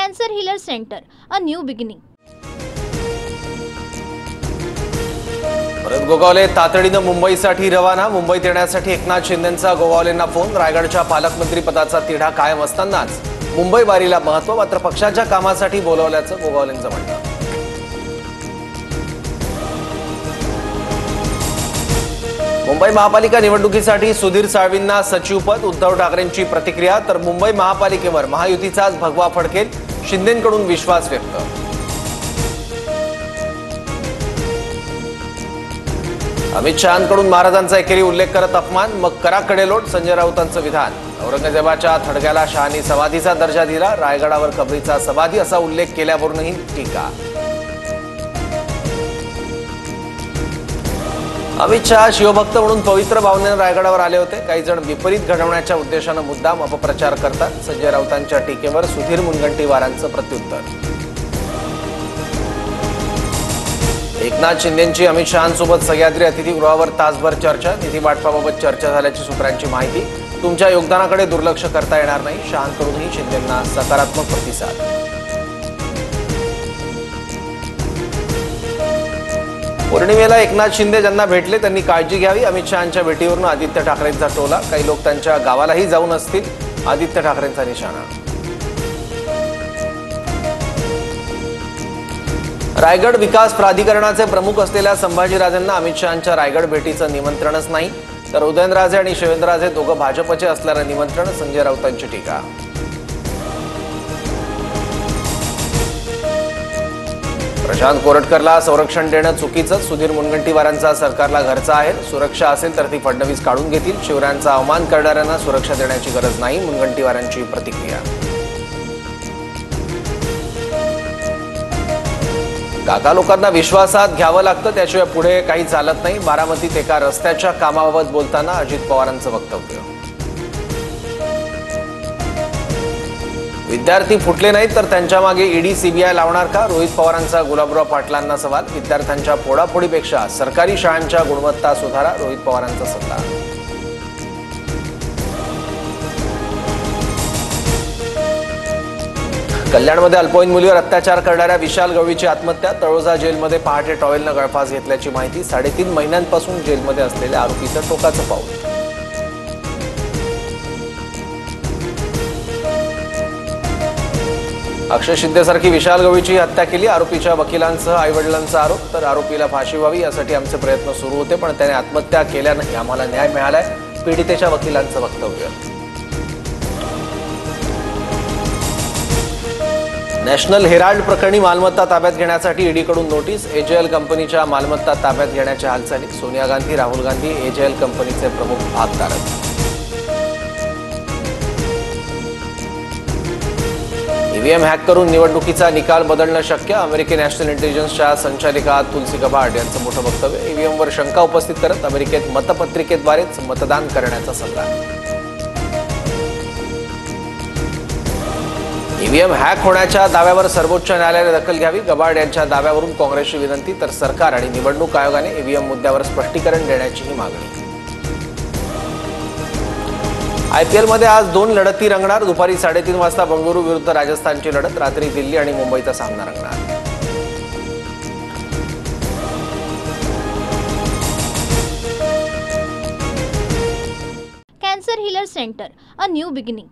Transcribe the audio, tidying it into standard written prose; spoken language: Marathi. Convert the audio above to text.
Cancer Healer Center, a new beginning. Bharat Gogawale तातडीने मुंबईसाठी रवाना। मुंबईत येण्यासाठी एकनाथ शिंदेंचा गोगावलेंना फोन। रायगडच्या पालकमंत्री पदाचा तिढा कायम असतानाच मुंबई वारीला महत्त्व, मात्र पक्षाच्या कामासाठी बोलावल्याचं गोगावलेंचं म्हणणं। मुंबई महापालिका निवडणुकीसाठी सुधीर साळवींना सचिवपद। उद्धव ठाकरेंची प्रतिक्रिया। तर मुंबई महापालिकेवर महायुतीचाच भगवा फडकेल, शिंदेंकडून विश्वास व्यक्त। अमित शहांकडून महाराजांचा एकेरी उल्लेख करत अपमान, मग करा कडेलोट, संजय राऊतांचं विधान। औरंगजेबाच्या थडग्याला शहांनी समाधीचा दर्जा दिला, रायगडावर कबरीचा समाधी असा उल्लेख केल्यावरूनही टीका। अमित शहा शिवभक्त म्हणून पवित्र भावनेने रायगडावर आले होते। काही जण विपरीत घडवण्याच्या उद्देशाने मुद्दाम अपप्रचार करतात। संजय राऊतांच्या टीकेवर सुधीर मुनगंटीवारांचं प्रत्युत्तर। एकनाथ शिंदेंची अमित शहांसोबत सह्याद्री अतिथीगृहावर तासभर चर्चा। निधी वाटपाबाबत चर्चा झाल्याची सूत्रांची माहिती। तुमच्या योगदानाकडे दुर्लक्ष करता येणार नाही, शहांकडूनही शिंदेंना सकारात्मक प्रतिसाद। पौर्णिमेला एकनाथ शिंदे ज्यांना भेटले त्यांनी काळजी घ्यावी। अमित शहांच्या भेटीवरून आदित्य ठाकरेंचा टोला। काही लोक त्यांच्या गावालाही जाऊन असतील, आदित्य ठाकरेंचा निशाणा। रायगड विकास प्राधिकरणाचे प्रमुख असलेल्या संभाजीराजेंना अमित शहांच्या रायगड भेटीचं निमंत्रणच नाही, तर उदयनराजे आणि शिवेंद्रराजे दोघं भाजपचे असल्यानं निमंत्रण, संजय राऊतांची टीका। प्रशांत कोरटकरला संरक्षण देणं चुकीचं, सुधीर मुनगंटीवारांचा सरकारला घरचा आहे। सुरक्षा असेल तर ती फडणवीस काढून घेतील, शिवरायांचा अवमान करणाऱ्यांना सुरक्षा देण्याची गरज नाही, मुनगंटीवारांची प्रतिक्रिया। काका लोकांना विश्वासात घ्यावं लागतं, त्याशिवाय पुढे काही चालत नाही। बारामतीत एका रस्त्याच्या कामाबाबत बोलताना अजित पवारांचं वक्तव्य। विद्यार्थी फुटले नाहीत तर त्यांच्या मागे ईडी सीबीआय लावणार का? रोहित पवारांचा गुलाबराव पाटलांना सवाल। विद्यार्थ्यांच्या फोडाफोडीपेक्षा सरकारी शाळांच्या गुणवत्ता सुधारा, रोहित पवारांचा सल्ला। कल्याणमध्ये अल्पवयीन मुलीवर अत्याचार करणाऱ्या विशाल गवळीची आत्महत्या। तळोजा जेलमध्ये पहाटे टॉवेलनं गळफास घेतल्याची माहिती। 3.5 महिन्यांपासून जेलमध्ये असलेल्या आरोपीचं टोकाचं पाऊल। अक्षय शिंदेसारखी विशाल गवळीची हत्या केली, आरोपीच्या वकिलांसह आईवडिलांचा आरोप। तर आरोपीला फाशी व्हावी यासाठी आमचे प्रयत्न सुरू होते, पण त्याने आत्महत्या केल्याने आम्हाला न्याय मिळालाय, पीडितेच्या वकिलांचं वक्तव्य। नॅशनल हेराल्ड प्रकरणी मालमत्ता ताब्यात घेण्यासाठी ईडीकडून नोटीस। एजेएल कंपनीच्या मालमत्ता ताब्यात घेण्याच्या हालचाली। सोनिया गांधी, राहुल गांधी एजेएल कंपनीचे प्रमुख भागधारक। ईव्हीएम हॅक करून निवडणुकीचा निकाल बदलणं शक्य, अमेरिकी नॅशनल इंटेलिजन्सच्या संचालिका तुलसी गबार्ड यांचं मोठं वक्तव्य। ईव्हीएमवर शंका उपस्थित करत अमेरिकेत मतपत्रिकेद्वारेच मतदान करण्याचा सल्ला। ईव्हीएम हॅक होण्याच्या दाव्यावर सर्वोच्च न्यायालयाने दखल घ्यावी, गबार्ड यांच्या दाव्यावरून काँग्रेसची विनंती। तर सरकार आणि निवडणूक आयोगाने ईव्हीएम मुद्द्यावर स्पष्टीकरण देण्याचीही मागणी। आयपीएलमध्ये आज 2 लढती रंगणार। दुपारी 3:30 वाजता बंगळुरू विरुद्ध राजस्थानची लढत, रात्री दिल्ली आणि मुंबईचा सामना रंगणार। Cancer Healer Center, a new beginning.